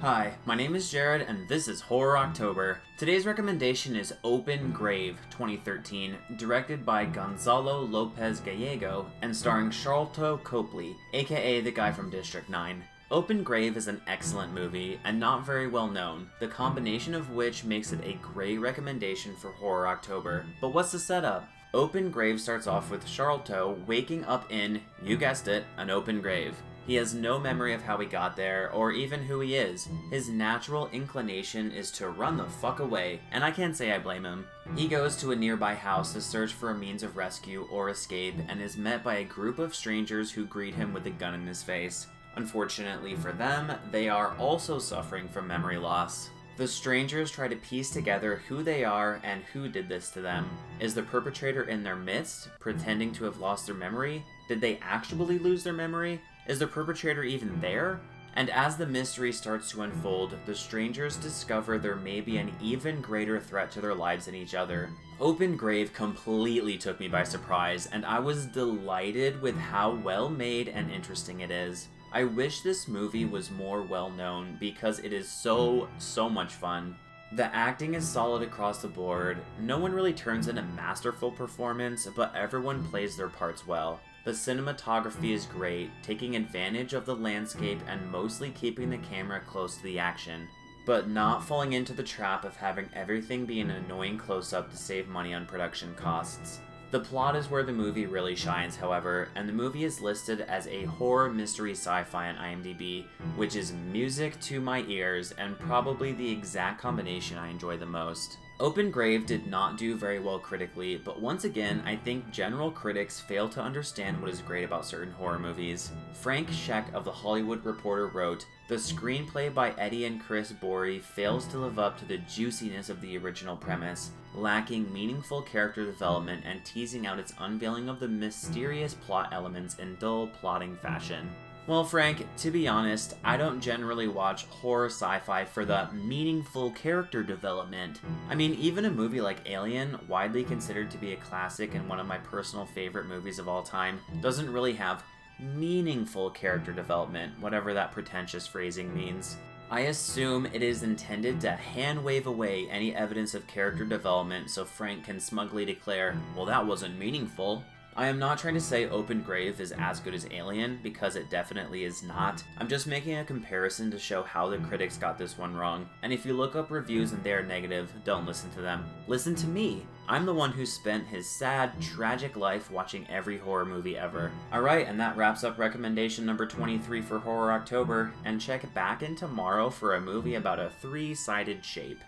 Hi, my name is Jared and this is Horror October. Today's recommendation is Open Grave 2013, directed by Gonzalo Lopez Gallego and starring Sharlto Copley, aka the guy from District 9. Open Grave is an excellent movie and not very well known, the combination of which makes it a great recommendation for Horror October. But what's the setup? Open Grave starts off with Sharlto waking up in, you guessed it, an open grave. He has no memory of how he got there, or even who he is. His natural inclination is to run the fuck away, and I can't say I blame him. He goes to a nearby house to search for a means of rescue or escape, and is met by a group of strangers who greet him with a gun in his face. Unfortunately for them, they are also suffering from memory loss. The strangers try to piece together who they are and who did this to them. Is the perpetrator in their midst, pretending to have lost their memory? Did they actually lose their memory? Is the perpetrator even there? And as the mystery starts to unfold, the strangers discover there may be an even greater threat to their lives than each other. Open Grave completely took me by surprise, and I was delighted with how well made and interesting it is. I wish this movie was more well known because it is so much fun. The acting is solid across the board, no one really turns in a masterful performance, but everyone plays their parts well. The cinematography is great, taking advantage of the landscape and mostly keeping the camera close to the action, but not falling into the trap of having everything be an annoying close-up to save money on production costs. The plot is where the movie really shines, however, and the movie is listed as a horror mystery sci-fi on IMDb, which is music to my ears and probably the exact combination I enjoy the most. Open Grave did not do very well critically, but once again, I think general critics fail to understand what is great about certain horror movies. Frank Scheck of The Hollywood Reporter wrote, "The screenplay by Eddie and Chris Borey fails to live up to the juiciness of the original premise, lacking meaningful character development and teasing out its unveiling of the mysterious plot elements in dull, plotting fashion." Well, Frank, to be honest, I don't generally watch horror sci-fi for the meaningful character development. I mean, even a movie like Alien, widely considered to be a classic and one of my personal favorite movies of all time, doesn't really have meaningful character development, whatever that pretentious phrasing means. I assume it is intended to hand-wave away any evidence of character development so Frank can smugly declare, well, that wasn't meaningful. I am not trying to say Open Grave is as good as Alien, because it definitely is not. I'm just making a comparison to show how the critics got this one wrong. And if you look up reviews and they're negative, don't listen to them. Listen to me! I'm the one who spent his sad, tragic life watching every horror movie ever. Alright, and that wraps up recommendation number 23 for Horror October, and check back in tomorrow for a movie about a three-sided shape.